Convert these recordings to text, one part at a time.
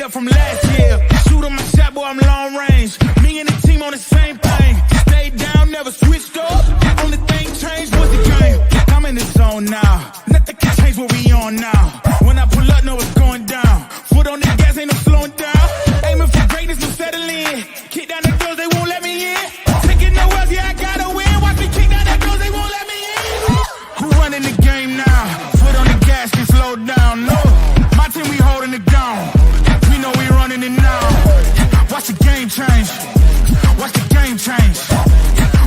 up from last year. Shoot on my shot, boy, I'm long range. Me and the team on the same thing. Stayed down, never switched up. Only thing changed was the game. I'm in the zone now. Nothing can change what we on now. When I pull up, know it's going down. Foot on the gas, ain't no slowing down. Aiming for greatness, no settling. Kick down the doors, they won't let me in. Taking no else, yeah, I gotta win. Watch me kick down the doors, they won't let me in. Who running the game now? Foot on the gas, can slow down. No, my team, we holding it down. We know we running it now. Watch the game change. Watch the game change.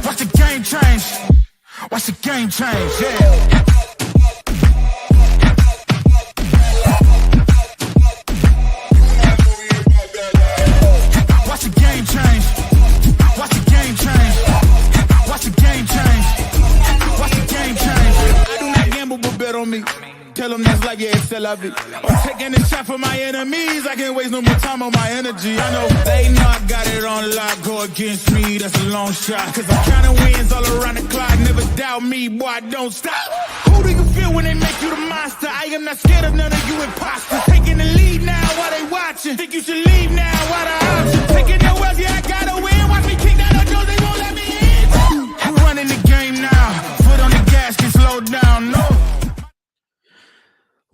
Watch the game change. Watch the game change, yeah. Watch the game change. Watch the game change. Watch the game change. Watch the game change. I do not gamble, but bet on me. Tell them that's like, yeah, it's still of it. I'm taking a shot for my enemies. I can't waste no more time on my energy. I know they know I got it on lock. Go against me, that's a long shot. Cause I'm counting wins all around the clock. Never doubt me, boy, I don't stop. Who do you feel when they make you the monster? I am not scared of none of you imposters. Taking the lead now while they watching. Think you should leave now while the option. Taking no else, yeah, I gotta win. Watch me kick down the doors, they won't let me in. Who running the game now? Foot on the gas, can slow down, no.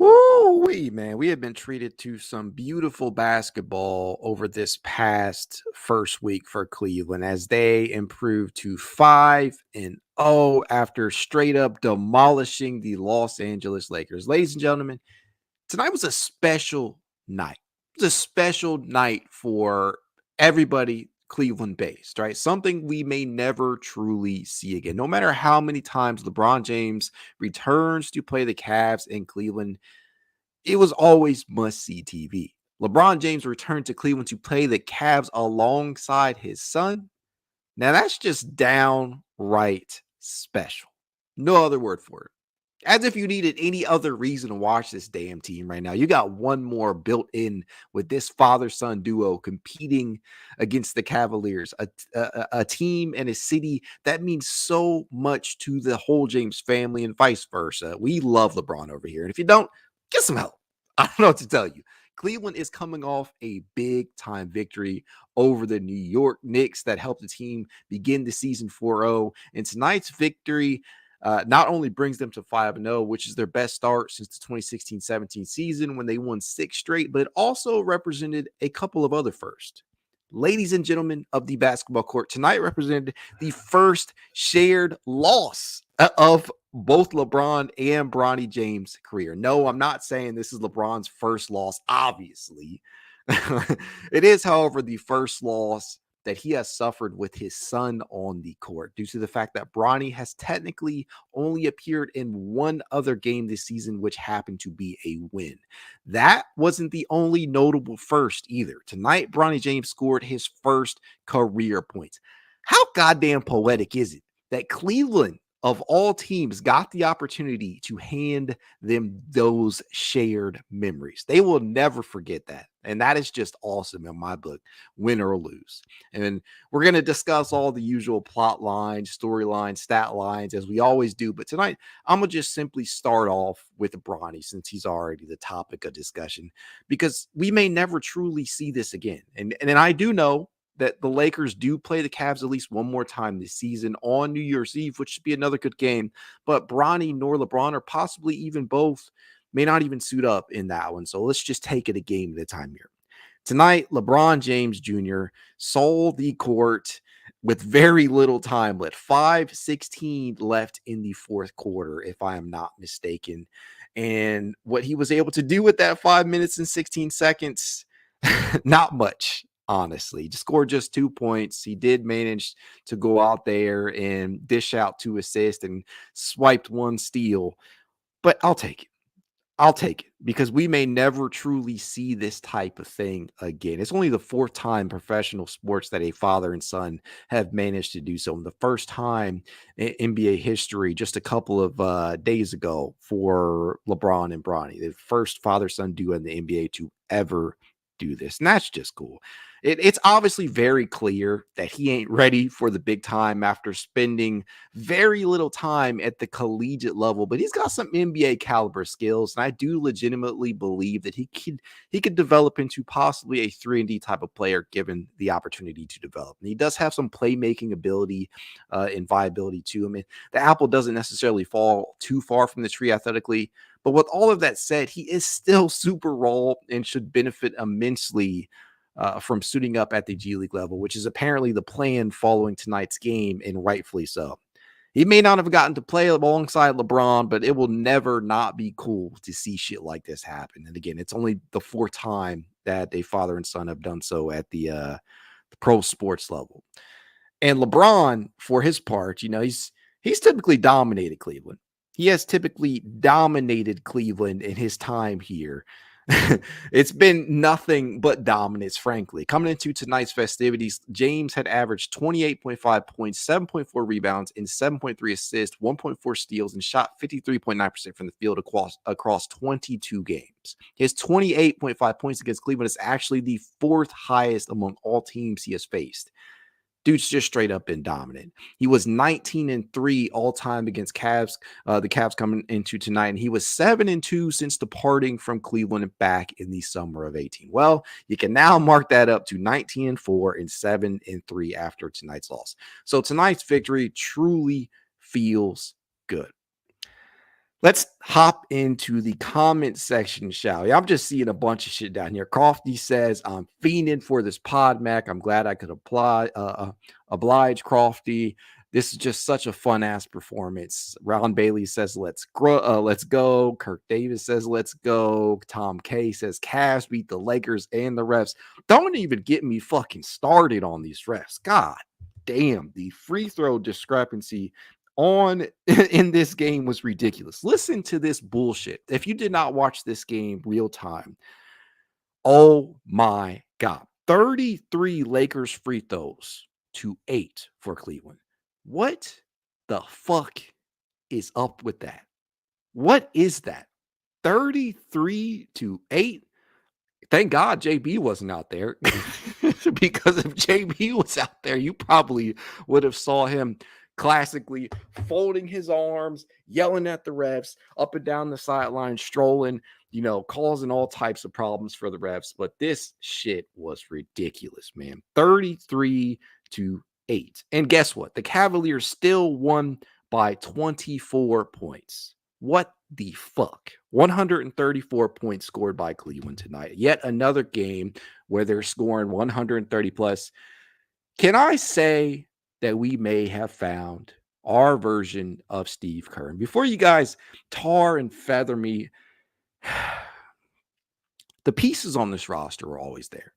Woo-wee, man. We have been treated to some beautiful basketball over this past first week for Cleveland as they improved to 5-0 after straight up demolishing the Los Angeles Lakers. Ladies and gentlemen, tonight was a special night. It was a special night for everybody Cleveland-based, right? Something we may never truly see again. No matter how many times LeBron James returns to play the Cavs in Cleveland, it was always must-see TV. LeBron James returned to Cleveland to play the Cavs alongside his son. Now, that's just downright special. No other word for it. As if you needed any other reason to watch this damn team right now. You got one more built in with this father-son duo competing against the Cavaliers, a team and a city that means so much to the whole James family and vice versa. We love LeBron over here. And if you don't, get some help. I don't know what to tell you. Cleveland is coming off a big-time victory over the New York Knicks that helped the team begin the season 4-0. And tonight's victory not only brings them to 5-0, which is their best start since the 2016-17 season when they won 6 straight, but it also represented a couple of other firsts. Ladies and gentlemen of the basketball court, tonight represented the first shared loss of both LeBron and Bronny James' career. No, I'm not saying this is LeBron's first loss, obviously. It is, however, the first loss that he has suffered with his son on the court due to the fact that Bronny has technically only appeared in one other game this season, which happened to be a win. That wasn't the only notable first either. Tonight, Bronny James scored his first career points. How goddamn poetic is it that Cleveland, of all teams, got the opportunity to hand them those shared memories? They will never forget that. And that is just awesome in my book, win or lose. And we're going to discuss all the usual plot lines, storylines, stat lines, as we always do. But tonight, I'm going to just simply start off with Bronny, since he's already the topic of discussion, because we may never truly see this again. And I do know that the Lakers do play the Cavs at least one more time this season on New Year's Eve, which should be another good game. But Bronny nor LeBron, or possibly even both, may not even suit up in that one. So let's just take it a game at a time here. Tonight, LeBron James Jr. saw the court with very little time left. 5:16 left in the fourth quarter, if I am not mistaken. And what he was able to do with that 5 minutes and 16 seconds, not much. Honestly, he scored just 2 points. He did manage to go out there and dish out 2 assists and swiped 1 steal. But I'll take it. I'll take it, because we may never truly see this type of thing again. It's only the 4th time in professional sports that a father and son have managed to do so. And the first time in NBA history, just a couple of days ago, for LeBron and Bronny, the first father-son duo in the NBA to ever do this. And that's just cool. It's obviously very clear that he ain't ready for the big time after spending very little time at the collegiate level, but he's got some NBA caliber skills. And I do legitimately believe that he could develop into possibly a 3-and-D type of player given the opportunity to develop. And he does have some playmaking ability and viability to him. And the apple doesn't necessarily fall too far from the tree athletically. But with all of that said, he is still super raw and should benefit immensely from suiting up at the G League level, which is apparently the plan following tonight's game, and rightfully so. He may not have gotten to play alongside LeBron, but it will never not be cool to see shit like this happen. And again, it's only the 4th time that a father and son have done so at the pro sports level. And LeBron, for his part, he's typically dominated Cleveland. He has typically dominated Cleveland in his time here. It's been nothing but dominance, frankly. Coming into tonight's festivities, James had averaged 28.5 points, 7.4 rebounds, and 7.3 assists, 1.4 steals, and shot 53.9% from the field across 22 games. His 28.5 points against Cleveland is actually the 4th highest among all teams he has faced. Dude's just straight up been dominant. He was 19-3 all time against Cavs, the Cavs coming into tonight, and he was 7-2 since departing from Cleveland and back in the summer of 18. Well, you can now mark that up to 19-4 and 7-3 after tonight's loss. So tonight's victory truly feels good. Let's hop into the comment section, shall we? I'm just seeing a bunch of shit down here. Crofty says, I'm fiending for this pod, Mac. I'm glad I could oblige Crofty. This is just such a fun-ass performance. Ron Bailey says, let's go. Kirk Davis says, let's go. Tom K says, Cavs beat the Lakers and the refs. Don't even get me fucking started on these refs. God damn, the free throw discrepancy in this game was ridiculous. Listen to this bullshit. If you did not watch this game real time, oh my God. 33 Lakers free throws to 8 for Cleveland. What the fuck is up with that? What is that? 33 to 8? Thank God JB wasn't out there. Because if JB was out there, you probably would have saw him classically folding his arms, yelling at the refs, up and down the sideline, strolling, causing all types of problems for the refs. But this shit was ridiculous, man. 33 to 8. And guess what? The Cavaliers still won by 24 points. What the fuck? 134 points scored by Cleveland tonight. Yet another game where they're scoring 130 plus. Can I say that we may have found our version of Steve Kerr? And before you guys tar and feather me, the pieces on this roster are always there.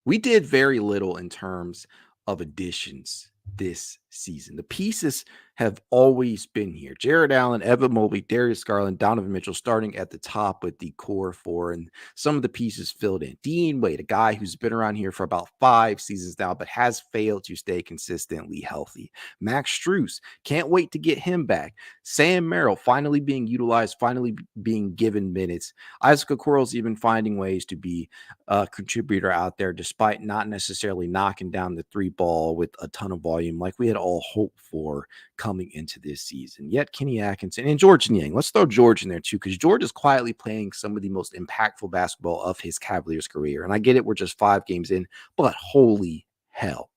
We did very little in terms of additions this season. The pieces have always been here. Jarrett Allen, Evan Mobley, Darius, Garland, Donovan Mitchell starting at the top with the core 4, and some of the pieces filled in. Dean Wade, a guy who's been around here for about 5 seasons now, but has failed to stay consistently healthy. Max Strus, can't wait to get him back. Sam Merrill finally being utilized, finally being given minutes. Isaac Okoro's even finding ways to be a contributor out there, despite not necessarily knocking down the 3 ball with a ton of volume like we had all hoped for coming into this season. Yet Kenny Atkinson and George Niang, let's throw George in there too, because George is quietly playing some of the most impactful basketball of his Cavaliers career. And I get it, we're just 5 games in, but holy hell,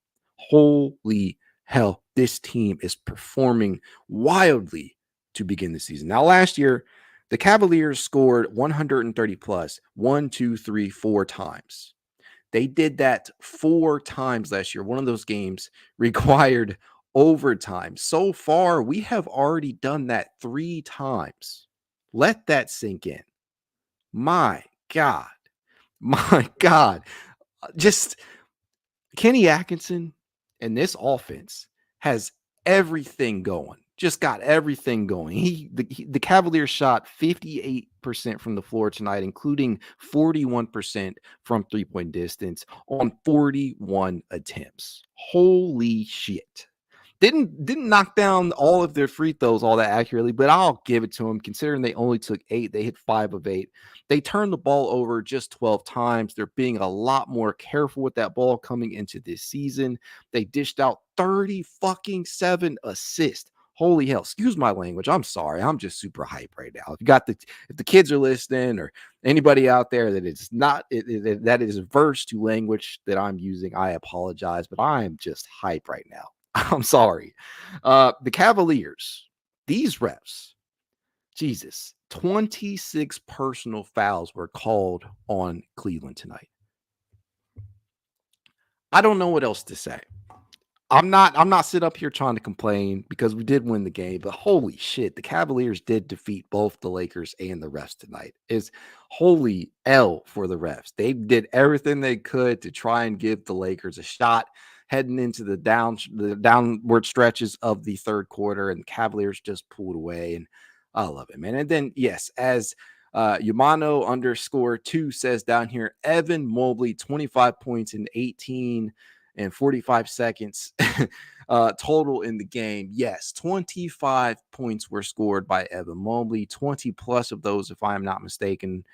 this team is performing wildly to begin the season. Now, last year, the Cavaliers scored 130 plus 1, 2, 3, 4 times. They did that 4 times last year. One of those games required overtime. So far, we have already done that 3 times. Let that sink in. My God. Just Kenny Atkinson and this offense has everything going. Just got everything going. The Cavaliers shot 58% from the floor tonight, including 41% from 3-point distance on 41 attempts. Holy shit. Didn't knock down all of their free throws all that accurately, but I'll give it to them considering they only took 8. They hit 5 of 8. They turned the ball over just 12 times. They're being a lot more careful with that ball coming into this season. They dished out 30 fucking 7 assists. Holy hell. Excuse my language. I'm sorry. I'm just super hype right now. If the kids are listening or anybody out there that is not that is averse to language that I'm using, I apologize, but I am just hype right now. I'm sorry. The Cavaliers, these refs, Jesus, 26 personal fouls were called on Cleveland tonight. I don't know what else to say. I'm not sitting up here trying to complain because we did win the game, but holy shit, the Cavaliers did defeat both the Lakers and the refs tonight. Is holy L for the refs. They did everything they could to try and give the Lakers a shot heading into the downward stretches of the third quarter, and the Cavaliers just pulled away. And I love it, man. And then yes, as Yumano_2 says down here, Evan Mobley, 25 points in 18 and 45 seconds total in the game. Yes, 25 points were scored by Evan Mobley. 20 plus of those, if I'm not mistaken,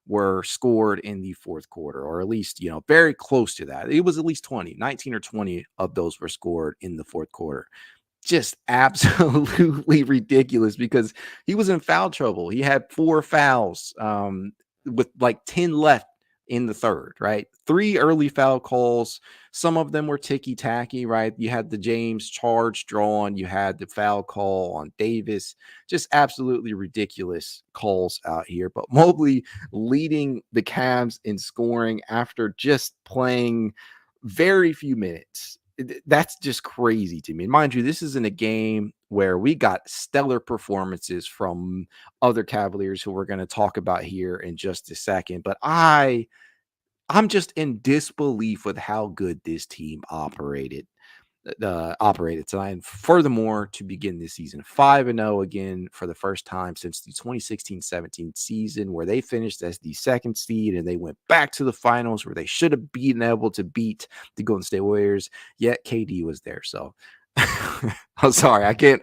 were scored in the fourth quarter, or at least, very close to that. It was at least 19 or 20 of those were scored in the fourth quarter. Just absolutely ridiculous because he was in foul trouble. He had 4 fouls with like 10 left in the third, right? 3 early foul calls. Some of them were ticky-tacky, right? You had the James charge drawn. You had the foul call on Davis. Just absolutely ridiculous calls out here. But Mobley leading the Cavs in scoring after just playing very few minutes. That's just crazy to me. And mind you, this isn't a game where we got stellar performances from other Cavaliers who we're going to talk about here in just a second. But I'm just in disbelief with how good this team operated tonight. And furthermore, to begin this season 5-0 again for the first time since the 2016-17 season, where they finished as the 2nd seed and they went back to the finals where they should have been able to beat the Golden State Warriors. Yet KD was there, so I'm sorry, I can't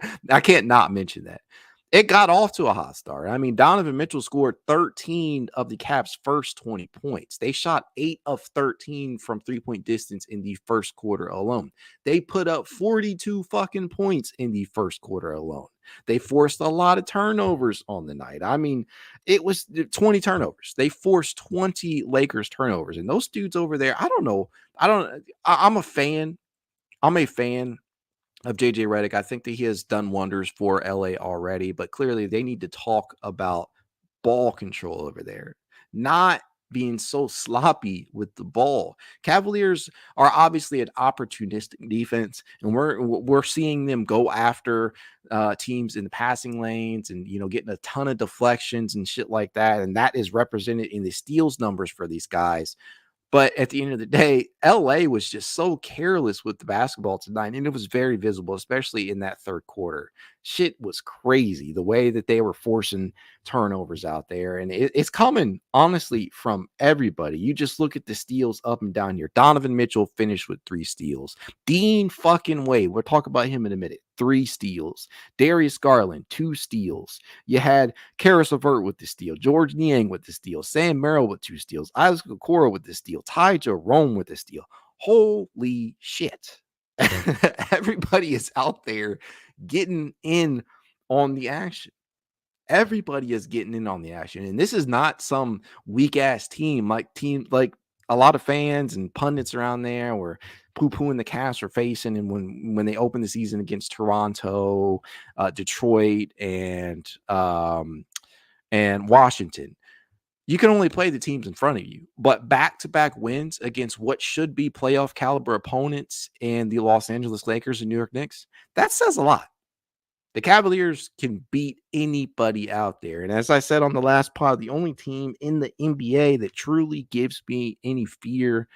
not mention that. It got off to a hot start. I mean, Donovan Mitchell scored 13 of the Cavs' first 20 points. They shot 8 of 13 from 3-point distance in the first quarter alone. They put up 42 fucking points in the first quarter alone. They forced a lot of turnovers on the night. I mean, it was 20 turnovers. They forced 20 Lakers turnovers. And those dudes over there, I don't know. I'm a fan. I'm a fan of JJ Redick. I think that he has done wonders for LA already, but clearly they need to talk about ball control over there, not being so sloppy with the ball. Cavaliers are obviously an opportunistic defense, and we're seeing them go after teams in the passing lanes and getting a ton of deflections and shit like that, and that is represented in the steals numbers for these guys. But at the end of the day, LA was just so careless with the basketball tonight, and it was very visible, especially in that third quarter. Shit was crazy, the way that they were forcing turnovers out there. And it's coming, honestly, from everybody. You just look at the steals up and down here. Donovan Mitchell finished with 3 steals. Dean fucking Wade, we'll talk about him in a minute, 3 steals. Darius Garland, 2 steals. You had Caris LeVert with the steal, George Niang with the steal, Sam Merrill with 2 steals, Isaac Okoro with the steal, Ty Jerome with the steal. Holy shit. Everybody is out there getting in on the action. Everybody is getting in on the action. And this is not some weak ass team like a lot of fans and pundits around there were poo-pooing the Cavs are facing. And when they opened the season against Toronto, Detroit, and Washington, you can only play the teams in front of you. But back-to-back wins against what should be playoff caliber opponents in the Los Angeles Lakers and New York Knicks, that says a lot. The Cavaliers can beat anybody out there. And as I said on the last pod, the only team in the NBA that truly gives me any fear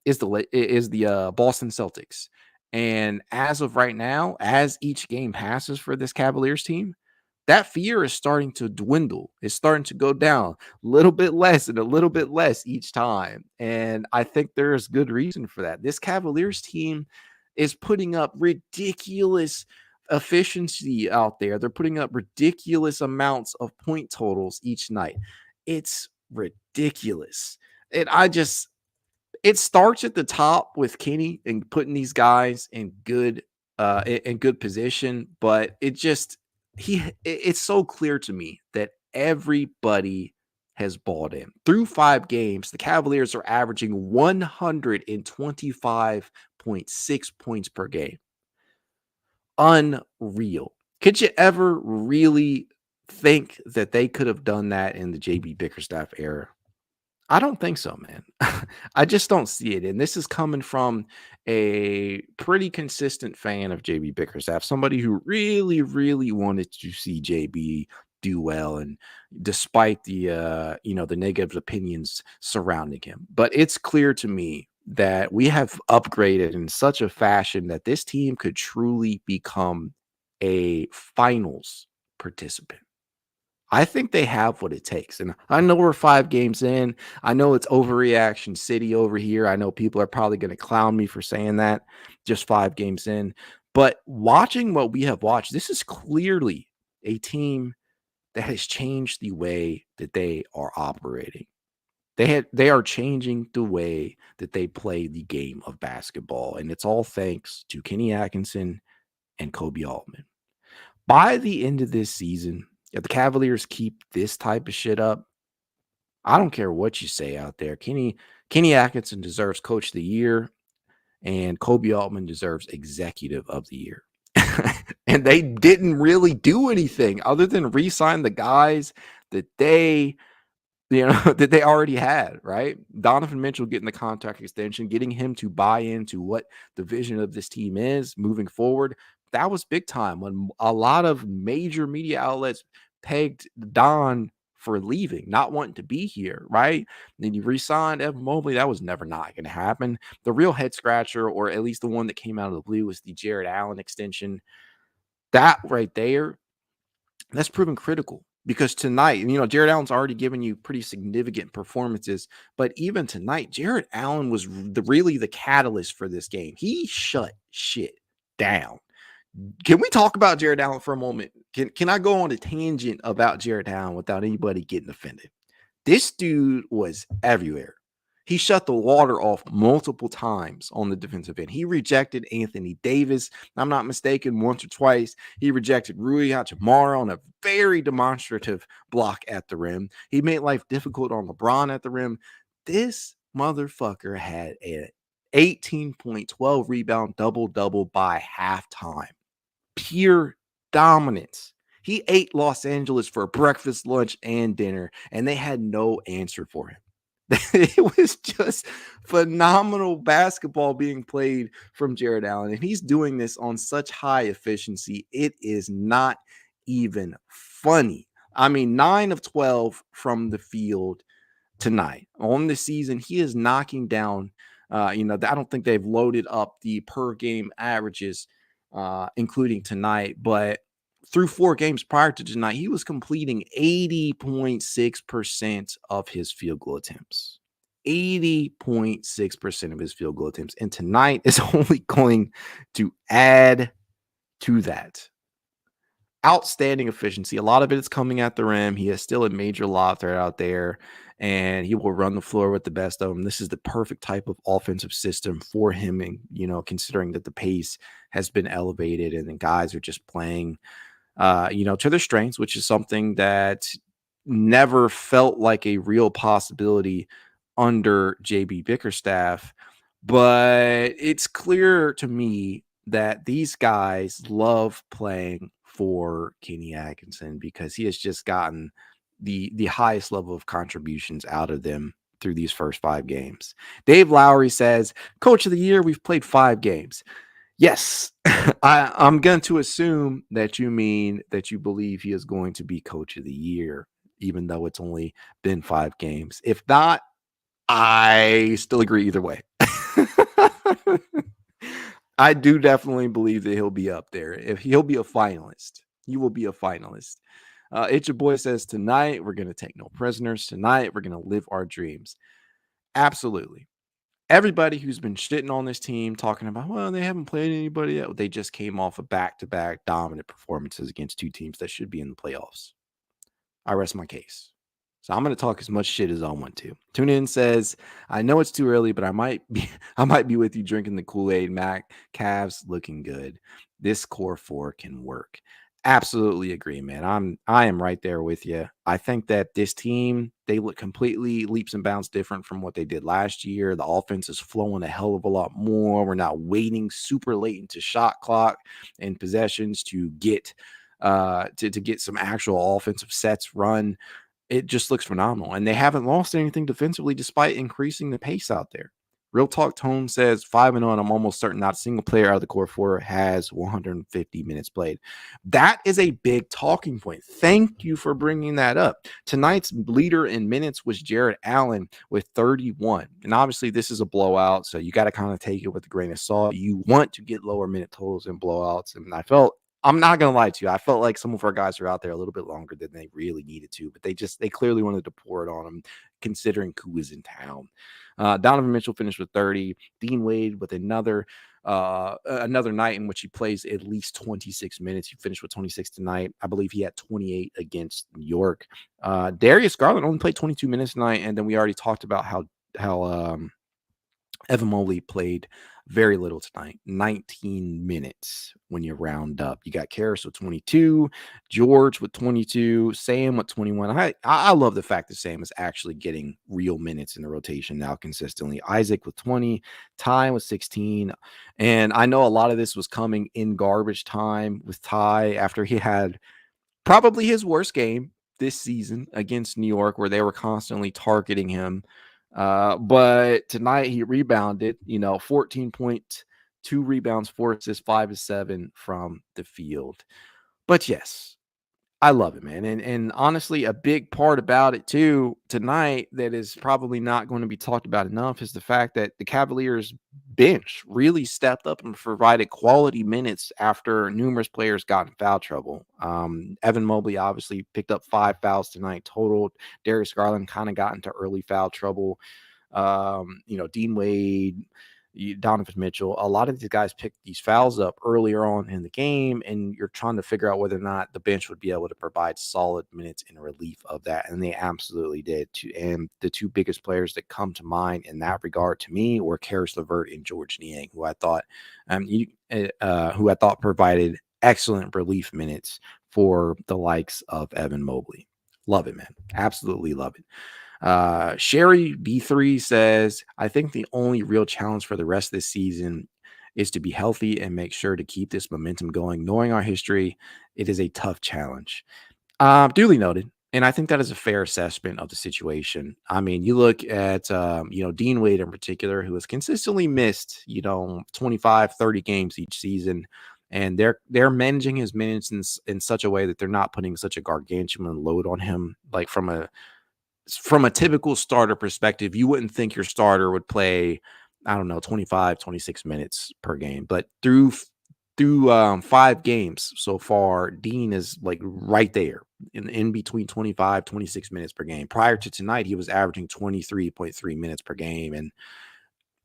is the Boston Celtics. And as of right now, as each game passes for this Cavaliers team, that fear is starting to dwindle. It's starting to go down a little bit less and a little bit less each time. And I think there is good reason for that. This Cavaliers team is putting up ridiculous efficiency out there. They're putting up ridiculous amounts of point totals each night. It's ridiculous. And it starts at the top with Kenny and putting these guys in good position, but it's so clear to me that everybody has bought in. Through 5 games, the Cavaliers are averaging 125.6 points per game. Unreal. Could you ever really think that they could have done that in the JB Bickerstaff era? I don't think so, man. I just don't see it. And this is coming from a pretty consistent fan of JB Bickerstaff, somebody who really, really wanted to see JB do well, and despite the the negative opinions surrounding him. But it's clear to me that we have upgraded in such a fashion that this team could truly become a finals participant. I think they have what it takes. And I know we're 5 games in. I know it's overreaction city over here. I know people are probably going to clown me for saying that just 5 games in. But watching what we have watched, this is clearly a team that has changed the way that they are operating. They are changing the way that they play the game of basketball. And it's all thanks to Kenny Atkinson and Kobe Altman. By the end of this season, if the Cavaliers keep this type of shit up, I don't care what you say out there. Kenny Atkinson deserves Coach of the Year, and Kobe Altman deserves Executive of the Year. And they didn't really do anything other than re-sign the guys that they that they already had, right? Donovan Mitchell getting the contract extension, getting him to buy into what the vision of this team is moving forward. That was big time when a lot of major media outlets pegged Don for leaving, not wanting to be here, right? Then you re-signed Evan Mobley. That was never not going to happen. The real head scratcher, or at least the one that came out of the blue, was the Jarrett Allen extension. That right there, that's proven critical. Because tonight, Jarrett Allen's already given you pretty significant performances, but even tonight, Jarrett Allen was really the catalyst for this game. He shut shit down. Can we talk about Jarrett Allen for a moment? Can I go on a tangent about Jarrett Allen without anybody getting offended? This dude was everywhere. He shut the water off multiple times on the defensive end. He rejected Anthony Davis, I'm not mistaken, once or twice. He rejected Rui Hachimura on a very demonstrative block at the rim. He made life difficult on LeBron at the rim. This motherfucker had an 18.12 rebound double-double by halftime. Pure dominance. He ate Los Angeles for breakfast, lunch, and dinner, and they had no answer for him. It was just phenomenal basketball being played from Jarrett Allen, and he's doing this on such high efficiency. It is not even funny. I mean, 9 of 12 from the field tonight. On the season, he is knocking down, I don't think they've loaded up the per game averages, including tonight, but through 4 games prior to tonight, he was completing 80.6% of his field goal attempts. 80.6% of his field goal attempts. And tonight is only going to add to that. Outstanding efficiency. A lot of it is coming at the rim. He is still a major lob threat out there, and he will run the floor with the best of them. This is the perfect type of offensive system for him, and considering that the pace has been elevated and the guys are just playing to their strengths, which is something that never felt like a real possibility under JB Bickerstaff. But it's clear to me that these guys love playing for Kenny Atkinson because he has just gotten the highest level of contributions out of them through these first 5 games. Dave Lowry says, Coach of the Year, we've played 5 games. Yes, I'm going to assume that you mean that you believe he is going to be Coach of the Year, even though it's only been 5 games. If not, I still agree either way. I do definitely believe that he'll be up there. If he'll be a finalist, he will be a finalist. It's your boy says, tonight we're going to take no prisoners. Tonight we're going to live our dreams. Absolutely. everybody who's been shitting on this team, talking about, well, they haven't played anybody yet. They just came off of back-to-back dominant performances against two teams that should be in the playoffs. I rest my case. So I'm going to talk as much shit as I want to. Tune in says, I know it's too early, but I might be with you drinking the Kool-Aid. Mac, Cavs looking good. This core four can work. Absolutely agree, man. I am right there with you. I think that this team, they look completely leaps and bounds different from what they did last year. The offense is flowing a hell of a lot more. We're not waiting super late into shot clock and possessions to get to get some actual offensive sets run. It just looks phenomenal. And they haven't lost anything defensively despite increasing the pace out there. Real Talk Tone says 5-0, and I'm almost certain not a single player out of the core four has 150 minutes played. That is a big talking point. Thank you for bringing that up. Tonight's leader in minutes was Jarrett Allen with 31. And obviously, this is a blowout, so you got to kind of take it with a grain of salt. You want to get lower minute totals in blowouts. And I'm not going to lie to you. I felt like some of our guys are out there a little bit longer than they really needed to, but they clearly wanted to pour it on them considering who was in town. Donovan Mitchell finished with 30. Dean Wade with another night in which he plays at least 26 minutes. He finished with 26 tonight. I believe he had 28 against New York. Darius Garland only played 22 minutes tonight, and then we already talked about how Evan Mobley played very little tonight, 19 minutes when you round up. You got Caris with 22, George with 22, Sam with 21. I love the fact that Sam is actually getting real minutes in the rotation now consistently. Isaac with 20, Ty with 16. And I know a lot of this was coming in garbage time with Ty after he had probably his worst game this season against New York, where they were constantly targeting him. But tonight he rebounded, 14.2 rebounds, 4 assists, 5 to 7 from the field. But yes, I love it, man. And honestly, a big part about it too tonight that is probably not going to be talked about enough is the fact that the Cavaliers bench really stepped up and provided quality minutes after numerous players got in foul trouble. Evan Mobley obviously picked up 5 fouls tonight total. Darius Garland kind of got into early foul trouble. Dean Wade, Donovan Mitchell, a lot of these guys picked these fouls up earlier on in the game, and you're trying to figure out whether or not the bench would be able to provide solid minutes in relief of that, and they absolutely did. And the two biggest players that come to mind in that regard to me were Caris LeVert and George Niang, who I thought provided excellent relief minutes for the likes of Evan Mobley. Love it, man. Absolutely love it. Sherry B3 says, I think the only real challenge for the rest of this season is to be healthy and make sure to keep this momentum going. Knowing our history, it is a tough challenge. Duly noted. And I think that is a fair assessment of the situation. I mean, you look at, Dean Wade in particular, who has consistently missed, 25, 30 games each season. And they're managing his minutes in such a way that they're not putting such a gargantuan load on him. Like from a typical starter perspective, you wouldn't think your starter would play, 25, 26 minutes per game. But through 5 games so far, Dean is like right there in between 25, 26 minutes per game. Prior to tonight, he was averaging 23.3 minutes per game. And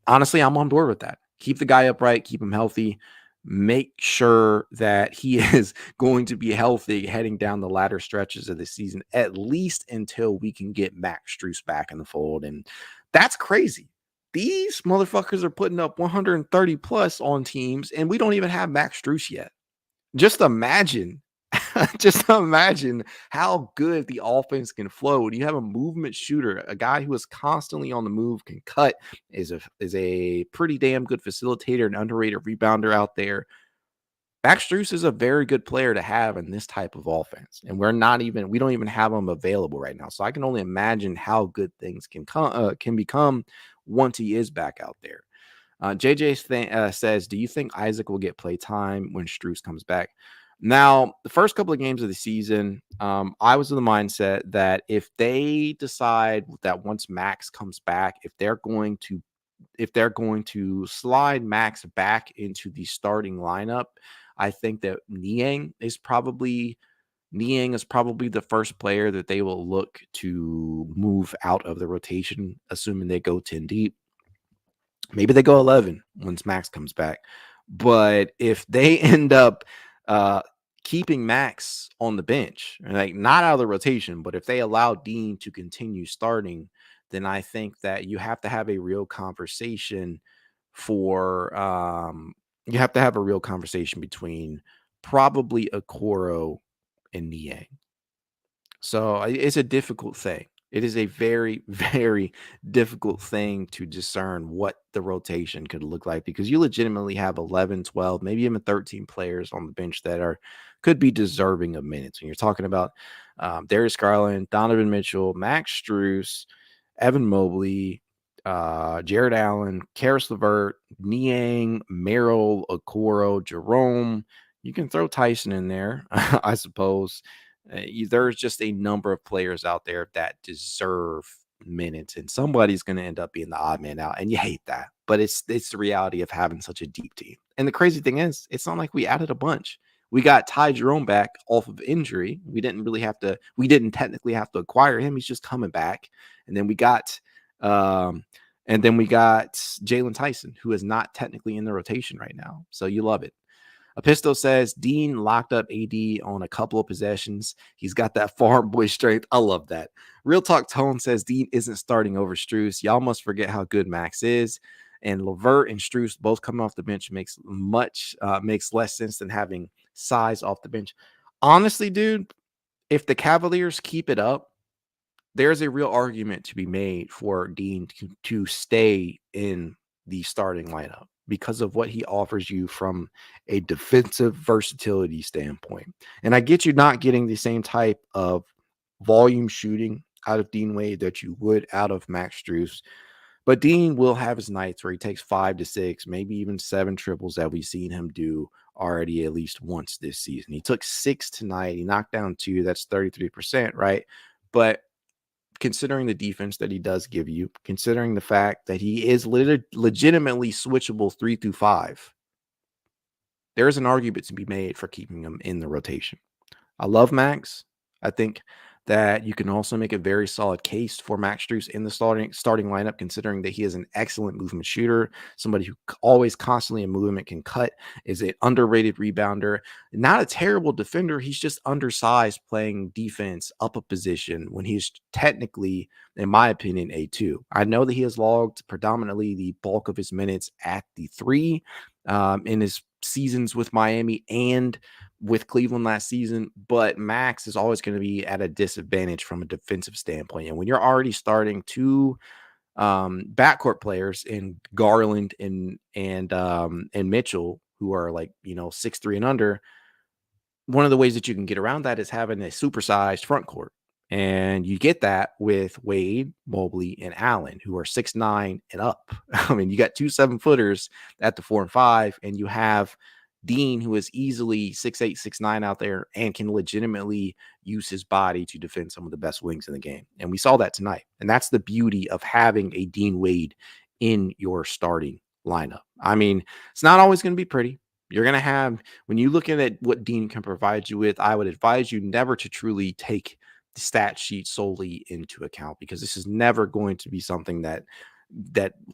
honestly, I'm on board with that. Keep the guy upright, keep him healthy. Make sure that he is going to be healthy heading down the latter stretches of the season, at least until we can get Max Strus back in the fold. And that's crazy. These motherfuckers are putting up 130 plus on teams, and we don't even have Max Strus yet. Just imagine how good the offense can flow when you have a movement shooter, a guy who is constantly on the move, can cut, is a pretty damn good facilitator and underrated rebounder out there. Max Strus is a very good player to have in this type of offense, and we don't even have him available right now. So I can only imagine how good things can become once he is back out there. JJ says, do you think Isaac will get play time when Strus comes back? Now, the first couple of games of the season, I was in the mindset that if they decide that once Max comes back, if they're going to slide Max back into the starting lineup, I think that Niang is probably the first player that they will look to move out of the rotation, assuming they go 10 deep. Maybe they go 11 once Max comes back. But if they end up keeping Max on the bench, like not out of the rotation, but if they allow Dean to continue starting, then I think that you have to have a real conversation for you have to have a real conversation between probably Okoro and Niang. So it's a difficult thing. It is a very, very difficult thing to discern what the rotation could look like because you legitimately have 11, 12, maybe even 13 players on the bench that could be deserving of minutes. And you're talking about Darius Garland, Donovan Mitchell, Max Strus, Evan Mobley, Jarrett Allen, Caris LeVert, Niang, Merrill, Okoro, Jerome. You can throw Tyson in there, I suppose. There's just a number of players out there that deserve minutes, and somebody's going to end up being the odd man out, and you hate that. But it's the reality of having such a deep team. And the crazy thing is, it's not like we added a bunch. We got Ty Jerome back off of injury. We didn't technically have to acquire him. He's just coming back. And then we got Jalen Tyson, who is not technically in the rotation right now. So you love it. Pesta says Dean locked up AD on a couple of possessions. He's got that farm boy strength. I love that. Real Talk Tone says Dean isn't starting over Strus. Y'all must forget how good Max is. And LeVert and Strus both coming off the bench makes less sense than having size off the bench. Honestly, dude, if the Cavaliers keep it up, there's a real argument to be made for Dean to stay in the starting lineup because of what he offers you from a defensive versatility standpoint. And I get you not getting the same type of volume shooting out of Dean Wade that you would out of Max Strus. But Dean will have his nights where he takes 5 to 6, maybe even 7 triples that we've seen him do already at least once this season. He took 6 tonight. He knocked down 2. That's 33%, right? But considering the defense that he does give you, considering the fact that he is legitimately switchable 3 through 5, there is an argument to be made for keeping him in the rotation. I love Max. I think that you can also make a very solid case for Max Strus in the starting lineup, considering that he is an excellent movement shooter, somebody who always constantly in movement can cut, is an underrated rebounder, not a terrible defender. He's just undersized playing defense up a position when he's technically, in my opinion, a 2. I know that he has logged predominantly the bulk of his minutes at the 3 in his seasons with Miami and with Cleveland last season, but Max is always going to be at a disadvantage from a defensive standpoint. And when you're already starting 2 backcourt players in Garland and Mitchell, who are 6'3" and under, one of the ways that you can get around that is having a supersized front court. And you get that with Wade, Mobley, and Allen, who are 6'9" and up. I mean, you got 2 7-footers at the 4 and 5, and you have Dean, who is easily 6'8", 6'9" out there and can legitimately use his body to defend some of the best wings in the game. And we saw that tonight. And that's the beauty of having a Dean Wade in your starting lineup. I mean, it's not always going to be pretty. You're going to have, when you look at what Dean can provide you with, I would advise you never to truly take the stat sheet solely into account, because this is never going to be something that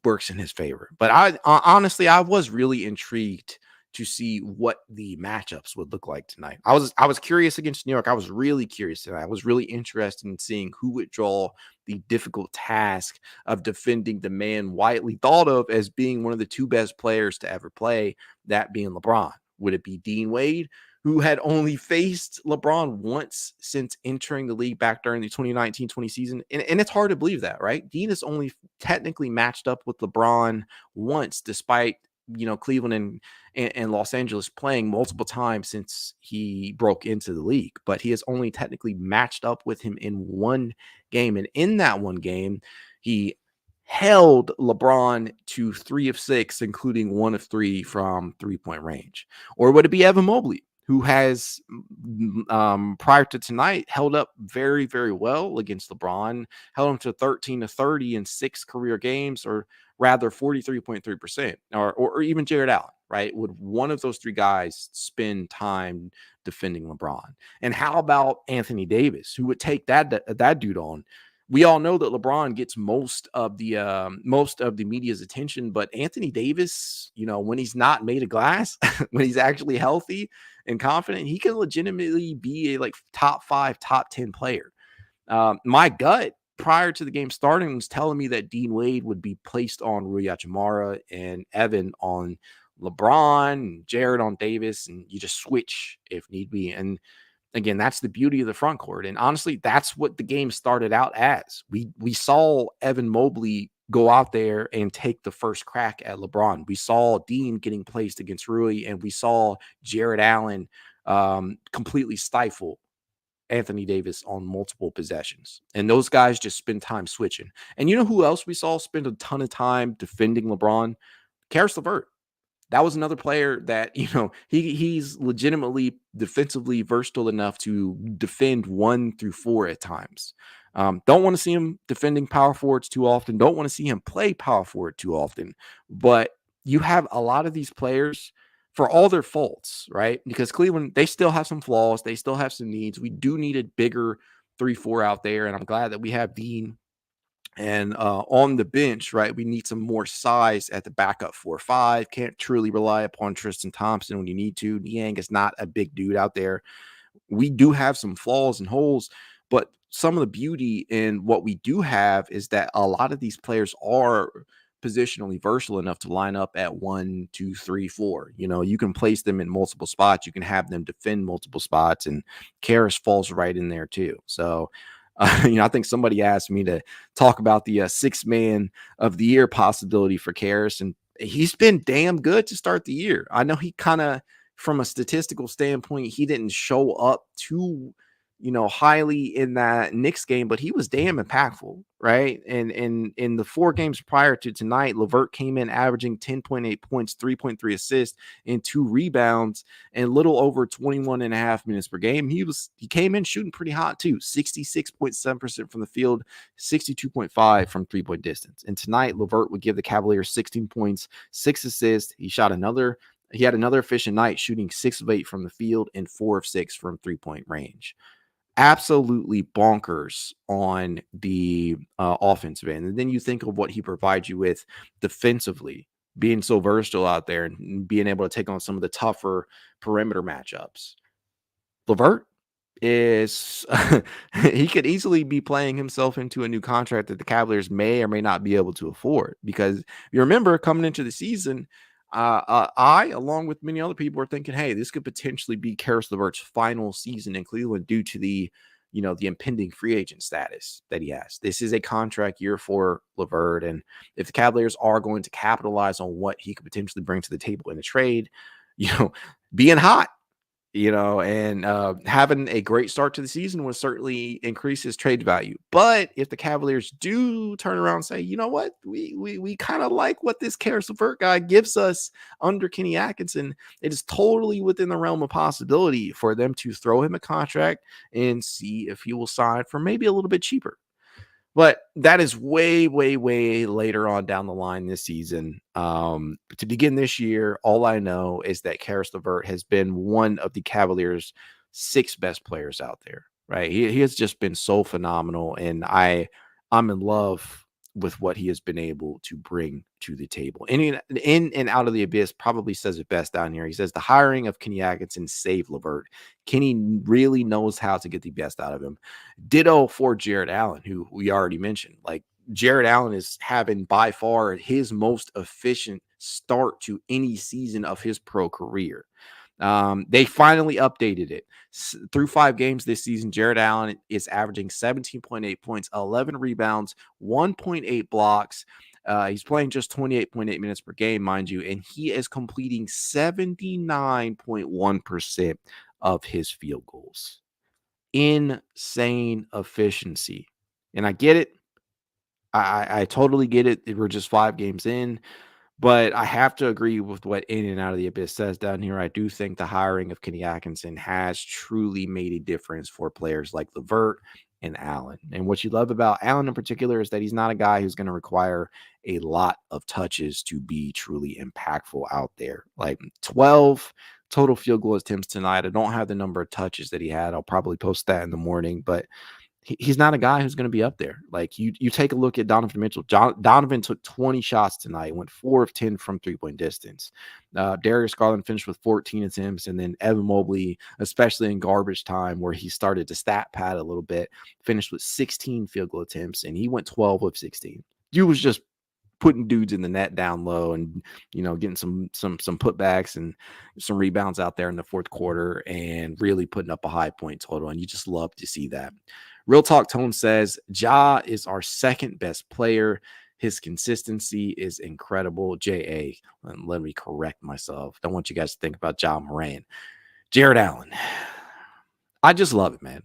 works in his favor. But honestly, I was really intrigued to see what the matchups would look like tonight. I was curious against New York. I was really curious tonight. I was really interested in seeing who would draw the difficult task of defending the man widely thought of as being one of the 2 best players to ever play, that being LeBron. Would it be Dean Wade, who had only faced LeBron once since entering the league back during the 2019-20 season? And it's hard to believe that, right? Dean is only technically matched up with LeBron once, despite Cleveland and Los Angeles playing multiple times since he broke into the league, but he has only technically matched up with him in 1 game. And in that 1 game, he held LeBron to 3 of 6, including 1 of 3 from 3-point range. Or would it be Evan Mobley, who has prior to tonight held up very, very well against LeBron, held him to 13 to 30 in 6 career games, or rather 43.3%, or even Jarrett Allen, right? Would one of those 3 guys spend time defending LeBron? And how about Anthony Davis, who would take that dude on we all know that LeBron gets most of the media's attention, but Anthony Davis, when he's not made of glass, when he's actually healthy and confident, he can legitimately be a top 5, top 10 player. My gut prior to the game starting was telling me that Dean Wade would be placed on Rui Hachimura and Evan on LeBron, and Jarrett on Davis, and you just switch if need be. And again, that's the beauty of the front court. And honestly, that's what the game started out as. We saw Evan Mobley go out there and take the first crack at LeBron. We saw Dean getting placed against Rui, and we saw Jarrett Allen completely stifle Anthony Davis on multiple possessions. And those guys just spend time switching. And you know who else we saw spend a ton of time defending LeBron? Caris LeVert. That was another player that, he's legitimately defensively versatile enough to defend 1 through 4 at times. Don't want to see him defending power forwards too often. Don't want to see him play power forward too often. But you have a lot of these players, for all their faults, right? Because Cleveland, they still have some flaws. They still have some needs. We do need a bigger 3-4 out there. And I'm glad that we have Dean. And on the bench, right, we need some more size at the backup 4-5. Can't truly rely upon Tristan Thompson when you need to. Niang is not a big dude out there. We do have some flaws and holes, but some of the beauty in what we do have is that a lot of these players are positionally versatile enough to line up at 1, 2, 3, 4. You can place them in multiple spots. You can have them defend multiple spots, and Caris falls right in there too. So I think somebody asked me to talk about the 6th man of the year possibility for Caris, and he's been damn good to start the year. I know he kind of, from a statistical standpoint, he didn't show up too, highly in that Knicks game, but he was damn impactful, right? And in the 4 games prior to tonight, LeVert came in averaging 10.8 points, 3.3 assists, and 2 rebounds, and a little over 21.5 minutes per game. He came in shooting pretty hot too, 66.7% from the field, 62.5 from 3-point distance. And tonight, LeVert would give the Cavaliers 16 points, 6 assists. He had another efficient night, shooting 6 of 8 from the field and 4 of 6 from 3-point range. Absolutely bonkers on the offensive end. And then you think of what he provides you with defensively, being so versatile out there and being able to take on some of the tougher perimeter matchups. LeVert is he could easily be playing himself into a new contract that the Cavaliers may or may not be able to afford, because you remember coming into the season, I, along with many other people, are thinking, hey, this could potentially be Caris LeVert's final season in Cleveland due to the impending free agent status that he has. This is a contract year for LeVert, and if the Cavaliers are going to capitalize on what he could potentially bring to the table in a trade, being hot, and having a great start to the season would certainly increase his trade value. But if the Cavaliers do turn around and say, you know what, we kind of like what this Caris LeVert guy gives us under Kenny Atkinson, it is totally within the realm of possibility for them to throw him a contract and see if he will sign for maybe a little bit cheaper. But that is way, way, way later on down the line this season. To begin this year, all I know is that Caris LeVert has been one of the Cavaliers' 6 best players out there, right? He has just been so phenomenal, and I'm in love with what he has been able to bring to the table. In and out of the abyss probably says it best down here. He says the hiring of Kenny Atkinson saved LeVert. Kenny really knows how to get the best out of him. Ditto for Jarrett Allen, who we already mentioned. Like, Jarrett Allen is having by far his most efficient start to any season of his pro career. They finally updated it. Through 5 games this season, Jarrett Allen is averaging 17.8 points, 11 rebounds, 1.8 blocks. He's playing just 28.8 minutes per game, mind you, and he is completing 79.1% of his field goals. Insane efficiency. And I get it. I totally get it. We're just 5 games in. But I have to agree with what In and Out of the Abyss says down here. I do think the hiring of Kenny Atkinson has truly made a difference for players like LeVert and Allen. And what you love about Allen in particular is that he's not a guy who's going to require a lot of touches to be truly impactful out there. Like 12 total field goal attempts tonight. I don't have the number of touches that he had. I'll probably post that in the morning. But he's not a guy who's going to be up there. Like you take a look at Donovan Mitchell. Donovan took 20 shots tonight, went 4 of 10 from 3-point distance. Darius Garland finished with 14 attempts, and then Evan Mobley, especially in garbage time where he started to stat pad a little bit, finished with 16 field goal attempts, and he went 12 of 16. He was just putting dudes in the net down low and, getting some putbacks and some rebounds out there in the fourth quarter and really putting up a high point total. And you just love to see that. Real Talk Tone says, Ja is our second best player. His consistency is incredible. J.A. Let me correct myself. Don't want you guys to think about Ja Morant. Jarrett Allen. I just love it, man.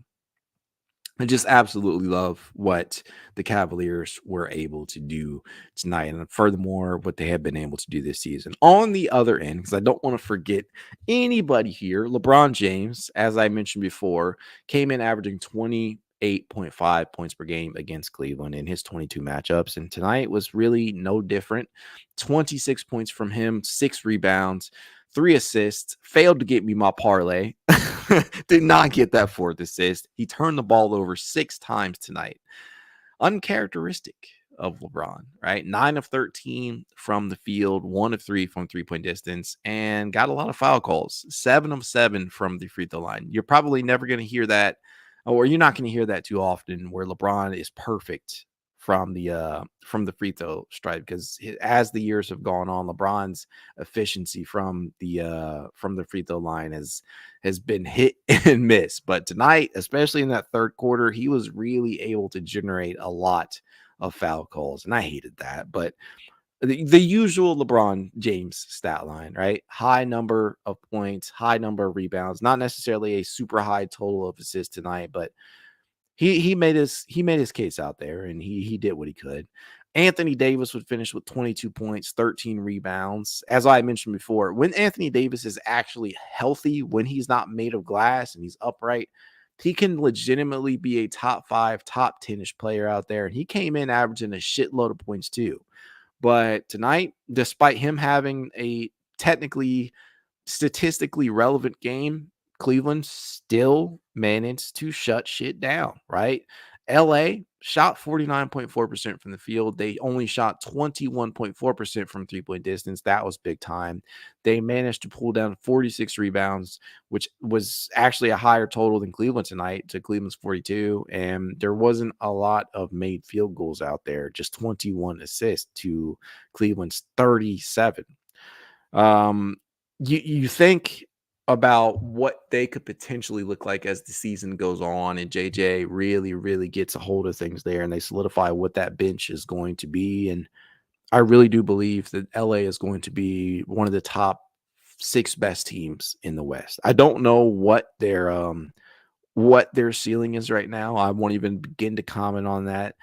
I just absolutely love what the Cavaliers were able to do tonight. And furthermore, what they have been able to do this season. On the other end, because I don't want to forget anybody here, LeBron James, as I mentioned before, came in averaging 28.5 points per game against Cleveland in his 22 matchups. And tonight was really no different. 26 points from him, 6 rebounds, 3 assists, failed to get me my parlay. Did not get that 4th assist. He turned the ball over 6 times tonight. Uncharacteristic of LeBron, right? 9 of 13 from the field, 1 of 3 from 3-point distance, and got a lot of foul calls. 7 of 7 from the free throw line. You're probably never going to hear that, or you're not going to hear that too often, where LeBron is perfect from the free throw stripe, because as the years have gone on, LeBron's efficiency from the free throw line has been hit and miss. But tonight, especially in that third quarter, he was really able to generate a lot of foul calls, and I hated that. But the usual LeBron James stat line, right? High number of points, high number of rebounds, not necessarily a super high total of assists tonight, but he made his case out there, and he did what he could. Anthony Davis would finish with 22 points, 13 rebounds. As I mentioned before, when Anthony Davis is actually healthy, when he's not made of glass and he's upright, he can legitimately be a top 5, top 10-ish player out there. And he came in averaging a shitload of points too. But tonight, despite him having a technically statistically relevant game, Cleveland still managed to shut shit down, right? LA shot 49.4% from the field. They only shot 21.4% from 3-point distance. That was big time. They managed to pull down 46 rebounds, which was actually a higher total than Cleveland tonight, to Cleveland's 42. And there wasn't a lot of made field goals out there, just 21 assists to Cleveland's 37. You think about what they could potentially look like as the season goes on, and JJ really gets a hold of things there, and they solidify what that bench is going to be. And I really do believe that LA is going to be one of the top 6 best teams in the West. I don't know what their ceiling is right now. I won't even begin to comment on that,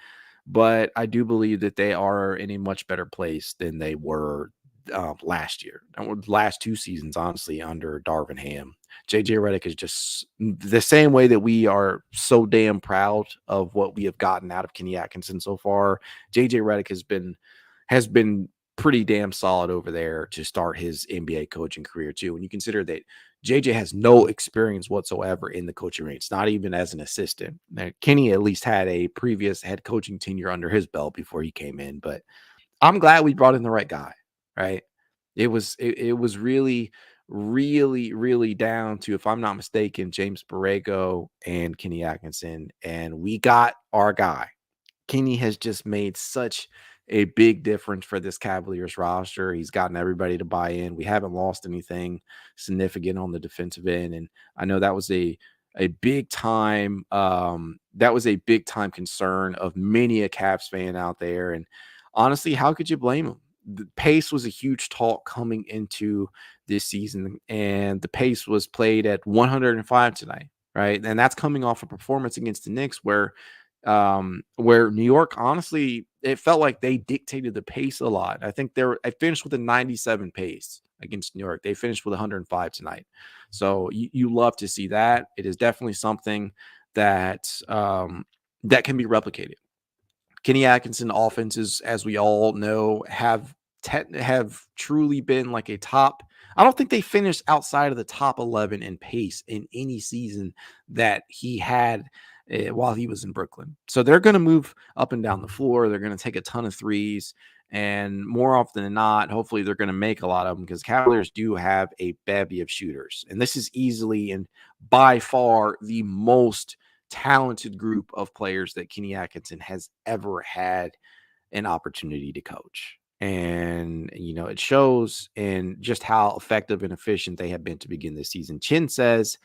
but I do believe that they are in a much better place than they were last year, last 2 seasons, honestly, under Darvin Ham. JJ Redick is just the same way that we are so damn proud of what we have gotten out of Kenny Atkinson so far. JJ Redick has been pretty damn solid over there to start his NBA coaching career too. When you consider that JJ has no experience whatsoever in the coaching ranks, not even as an assistant. Now, Kenny at least had a previous head coaching tenure under his belt before he came in, but I'm glad we brought in the right guy. Right. It was really down to, if I'm not mistaken, James Borrego and Kenny Atkinson, and we got our guy. Kenny has just made such a big difference for this Cavaliers roster. He's gotten everybody to buy in. We haven't lost anything significant on the defensive end, and I know that was a big time concern of many a Cavs fan out there. And honestly, how could you blame him? The pace was a huge talk coming into this season, and the pace was played at 105 tonight, right? And that's coming off a performance against the Knicks where New York, honestly, it felt like they dictated the pace a lot. I think I finished with a 97 pace against New York. They finished with 105 tonight. So you love to see that. It is definitely something that that can be replicated. Kenny Atkinson offenses, as we all know, have truly been like a top. I don't think they finished outside of the top 11 in pace in any season that he had while he was in Brooklyn. So they're going to move up and down the floor. They're going to take a ton of threes. And more often than not, hopefully they're going to make a lot of them because Cavaliers do have a bevy of shooters. And this is easily and by far the most talented group of players that Kenny Atkinson has ever had an opportunity to coach. And, it shows in just how effective and efficient they have been to begin this season. Chin says,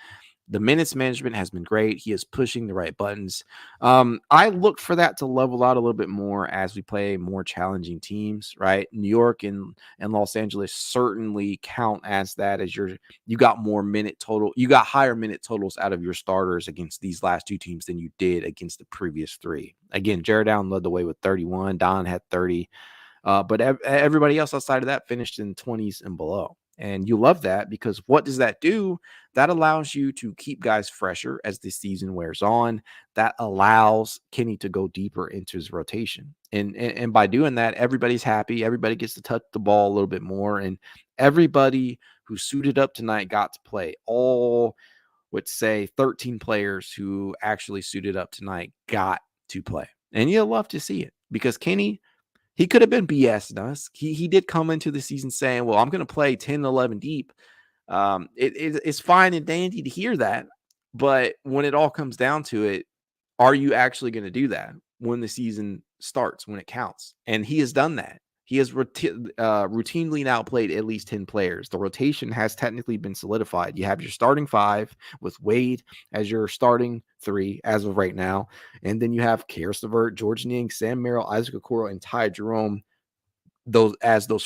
the minutes management has been great. He is pushing the right buttons. I look for that to level out a little bit more as we play more challenging teams, right? New York and Los Angeles certainly count as that, as you got more minute total. You got higher minute totals out of your starters against these last two teams than you did against the previous three. Again, Jarrett Allen led the way with 31. Don had 30. But everybody else outside of that finished in 20s and below. And you love that because what does that do? That allows you to keep guys fresher as the season wears on. That allows Kenny to go deeper into his rotation. And by doing that, everybody's happy. Everybody gets to touch the ball a little bit more. And everybody who suited up tonight got to play. All, would say 13 players who actually suited up tonight got to play. And you'll love to see it because Kenny, he could have been BSing us. He did come into the season saying, well, I'm going to play 10, 11 deep. It's fine and dandy to hear that. But when it all comes down to it, are you actually going to do that when the season starts, when it counts? And he has done that. He has routinely now played at least 10 players. The rotation has technically been solidified. You have your starting five with Wade as your starting three as of right now. And then you have Caris LeVert, George Niang, Sam Merrill, Isaac Okoro, and Ty Jerome those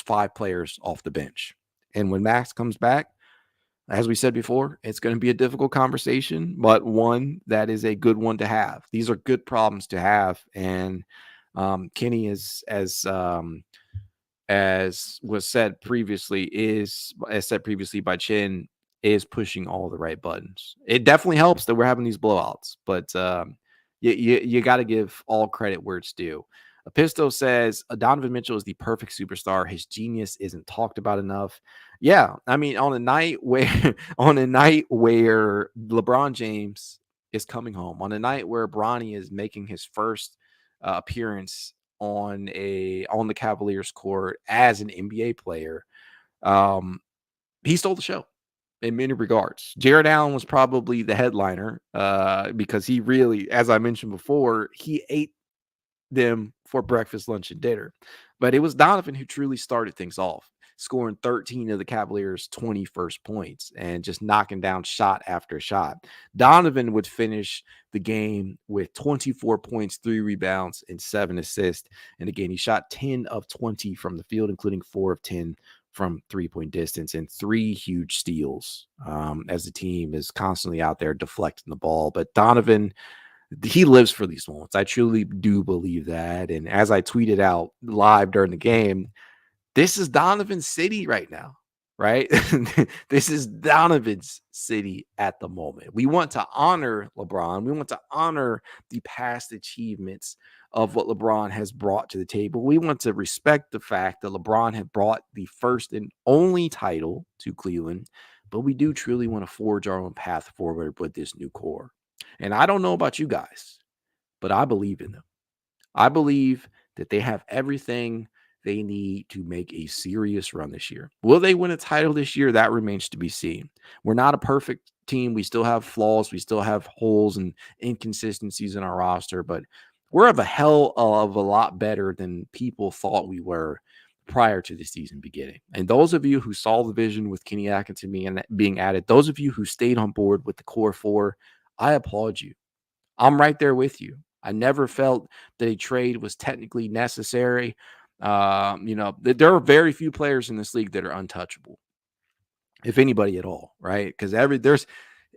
five players off the bench. And when Max comes back, as we said before, it's going to be a difficult conversation, but one that is a good one to have. These are good problems to have. And Kenny is as was said previously, by Chin, is pushing all the right buttons. It definitely helps that we're having these blowouts, but you got to give all credit where it's due. Pesta says Donovan Mitchell is the perfect superstar. His genius isn't talked about enough. Yeah, I mean, on a night where LeBron James is coming home, on a night where Bronny is making his first appearance on the Cavaliers court as an NBA player, he stole the show in many regards. Jarrett Allen was probably the headliner because he really, as I mentioned before, he ate them for breakfast, lunch, and dinner. But it was Donovan who truly started things off, scoring 13 of the Cavaliers' 21st points and just knocking down shot after shot. Donovan would finish the game with 24 points, 3 rebounds, and 7 assists. And again, he shot 10 of 20 from the field, including 4 of 10 from three-point distance and 3 huge steals as the team is constantly out there deflecting the ball. But Donovan, he lives for these moments. I truly do believe that. And as I tweeted out live during the game, this is Donovan's city right now, right? This is Donovan's city at the moment. We want to honor LeBron. We want to honor the past achievements of what LeBron has brought to the table. We want to respect the fact that LeBron had brought the first and only title to Cleveland, but we do truly want to forge our own path forward with this new core. And I don't know about you guys, but I believe in them. I believe that they have everything they need to make a serious run this year. Will they win a title this year? That remains to be seen. We're not a perfect team. We still have flaws. We still have holes and inconsistencies in our roster, but we're of a hell of a lot better than people thought we were prior to the season beginning. And those of you who saw the vision with Kenny Atkinson being added, those of you who stayed on board with the core four, I applaud you. I'm right there with you. I never felt that a trade was technically necessary. There are very few players in this league that are untouchable, if anybody at all, right? Because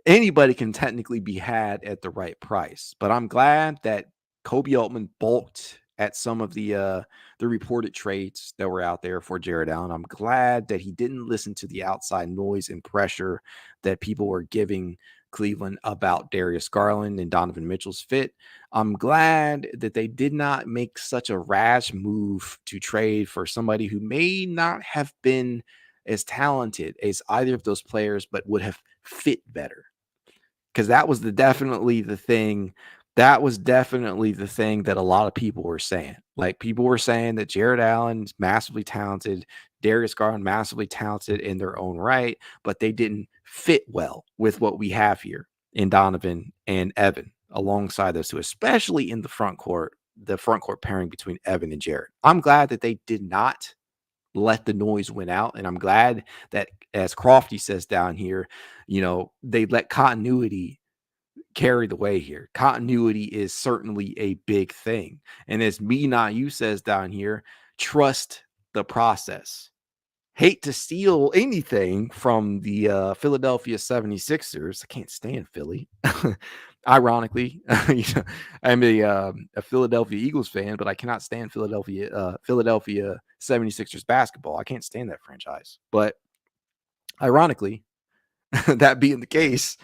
anybody can technically be had at the right price. But I'm glad that Kobe Altman balked at some of the reported trades that were out there for Jarrett Allen. I'm glad that he didn't listen to the outside noise and pressure that people were giving Cleveland about Darius Garland and Donovan Mitchell's fit. I'm glad that they did not make such a rash move to trade for somebody who may not have been as talented as either of those players, but would have fit better. Because that was definitely the thing That was definitely the thing that a lot of people were saying. Like, people were saying that Jarrett Allen's massively talented, Darius Garland massively talented in their own right, but they didn't fit well with what we have here in Donovan and Evan alongside those two, especially in the front court pairing between Evan and Jarrett. I'm glad that they did not let the noise win out, and I'm glad that, as Crofty says down here, they let continuity carry the way here. Continuity is certainly a big thing. And as Me Not You says down here, trust the process. Hate to steal anything from the Philadelphia 76ers. I can't stand Philly. Ironically, I'm a Philadelphia Eagles fan, but I cannot stand Philadelphia 76ers basketball. I can't stand that franchise. But ironically, that being the case,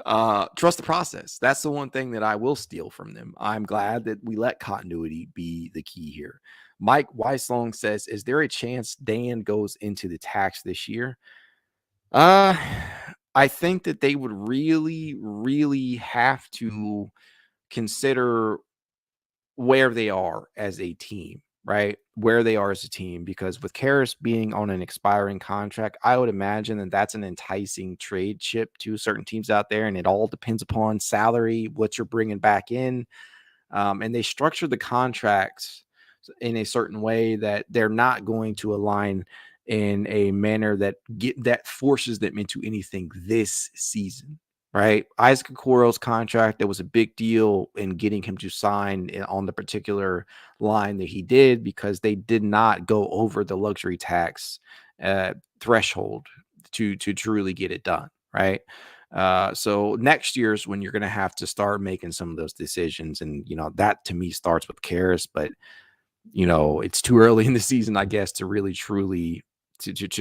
trust the process. That's the one thing that I will steal from them. I'm glad that we let continuity be the key here. Mike Weislong says, is there a chance Dan goes into the tax this year? I think that they would really, really have to consider where they are as a team, right? Where they are as a team, because with Caris being on an expiring contract, I would imagine that that's an enticing trade chip to certain teams out there. And it all depends upon salary, what you're bringing back in. And they structure the contracts in a certain way that they're not going to align in a manner that forces them into anything this season. Right. Isaac Okoro's contract, that was a big deal in getting him to sign on the particular line that he did, because they did not go over the luxury tax threshold to truly get it done. Right. So next year's when you're going to have to start making some of those decisions. And, that to me starts with Caris, but, it's too early in the season, I guess, to really truly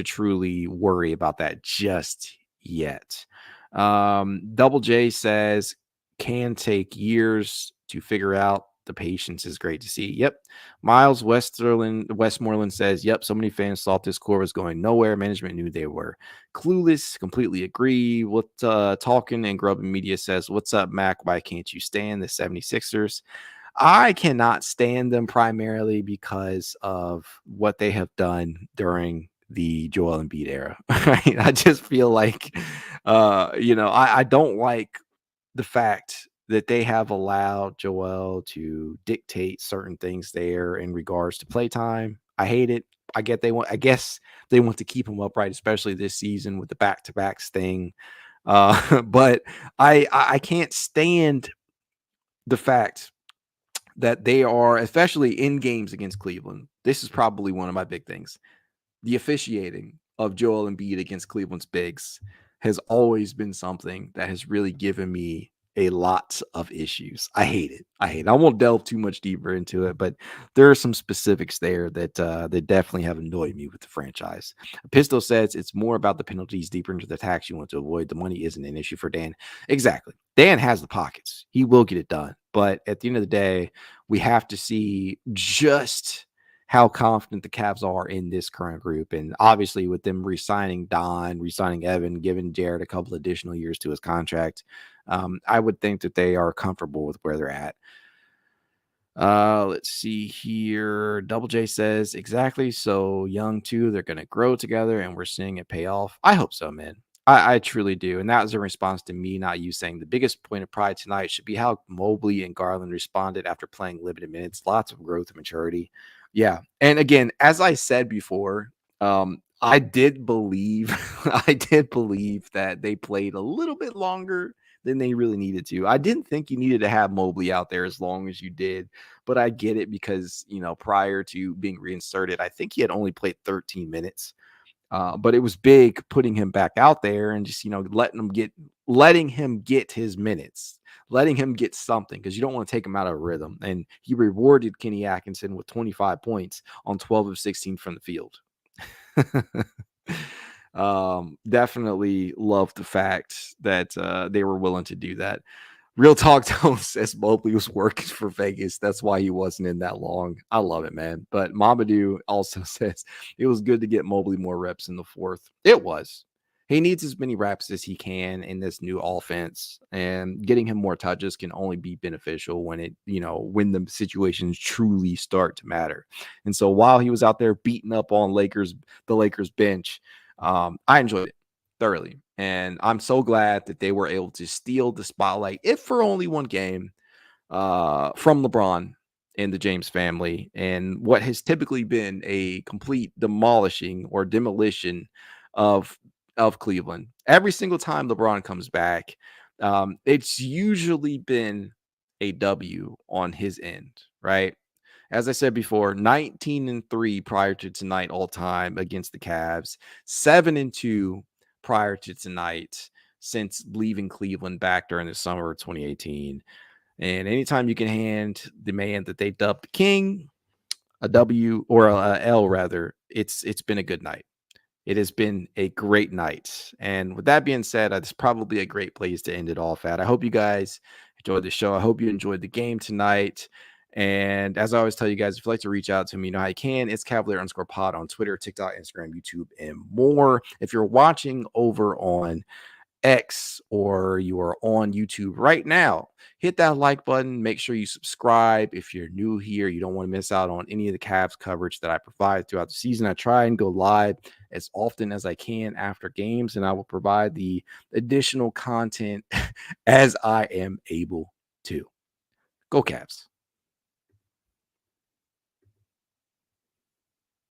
truly worry about that just yet. Double J says, can take years to figure out. The patience is great to see. Yep. Miles Westmoreland says, yep, so many fans thought this core was going nowhere. Management knew they were clueless. Completely agree. What Talking and Grubbing Media says, what's up, Mac? Why can't you stand the 76ers? I cannot stand them primarily because of what they have done during the Joel Embiid era. Right? I just feel like, I don't like the fact that they have allowed Joel to dictate certain things there in regards to playtime. I hate it. I guess they want to keep him upright, especially this season with the back-to-backs thing. But I can't stand the fact that they are, especially in games against Cleveland. This is probably one of my big things. The officiating of Joel Embiid against Cleveland's bigs has always been something that has really given me a lot of issues. I hate it. I won't delve too much deeper into it, but there are some specifics there that definitely have annoyed me with the franchise. Pistol says it's more about the penalties deeper into the tax you want to avoid. The money isn't an issue for Dan. Exactly. Dan has the pockets. He will get it done. But at the end of the day, we have to see just how confident the Cavs are in this current group. And obviously with them re-signing Don, re-signing Evan, giving Jarrett a couple additional years to his contract, I would think that they are comfortable with where they're at. Let's see here. Double J says, exactly. So young too, they're going to grow together and we're seeing it pay off. I hope so, man. I truly do. And that was a response to Me Not You saying the biggest point of pride tonight should be how Mobley and Garland responded after playing limited minutes. Lots of growth and maturity. Yeah. And again, as I said before, I did believe that they played a little bit longer than they really needed to. I didn't think you needed to have Mobley out there as long as you did, but I get it because, prior to being reinserted, I think he had only played 13 minutes. But it was big putting him back out there and just, letting him get his minutes, letting him get something, because you don't want to take him out of rhythm. And he rewarded Kenny Atkinson with 25 points on 12 of 16 from the field. Definitely love the fact that they were willing to do that. Real Talk Tone says Mobley was working for Vegas. That's why he wasn't in that long. I love it, man. But Mamadou also says it was good to get Mobley more reps in the fourth. It was. he needs as many reps as he can in this new offense, and getting him more touches can only be beneficial when when the situations truly start to matter. And so while he was out there beating up on the Lakers bench, I enjoyed it thoroughly. And I'm so glad that they were able to steal the spotlight, if for only one game, from LeBron and the James family, and what has typically been a complete demolition of Cleveland. Every single time LeBron comes back, it's usually been a W on his end, right? As I said before, 19-3 prior to tonight all time against the Cavs, 7-2 prior to tonight since leaving Cleveland back during the summer of 2018. And anytime you can hand the man that they dubbed the king a W, or a L rather, it's been a good night. It has been a great night. And with that being said, it's probably a great place to end it off at. I hope you guys enjoyed the show. I hope you enjoyed the game tonight. And as I always tell you guys, if you'd like to reach out to me, you know how you can. It's Cavalier_pod on Twitter, TikTok, Instagram, YouTube, and more. If you're watching over on X or you are on YouTube right now, hit that like button. Make sure you subscribe. If you're new here, you don't want to miss out on any of the Cavs coverage that I provide throughout the season. I try and go live as often as I can after games, and I will provide the additional content as I am able to. Go Cavs.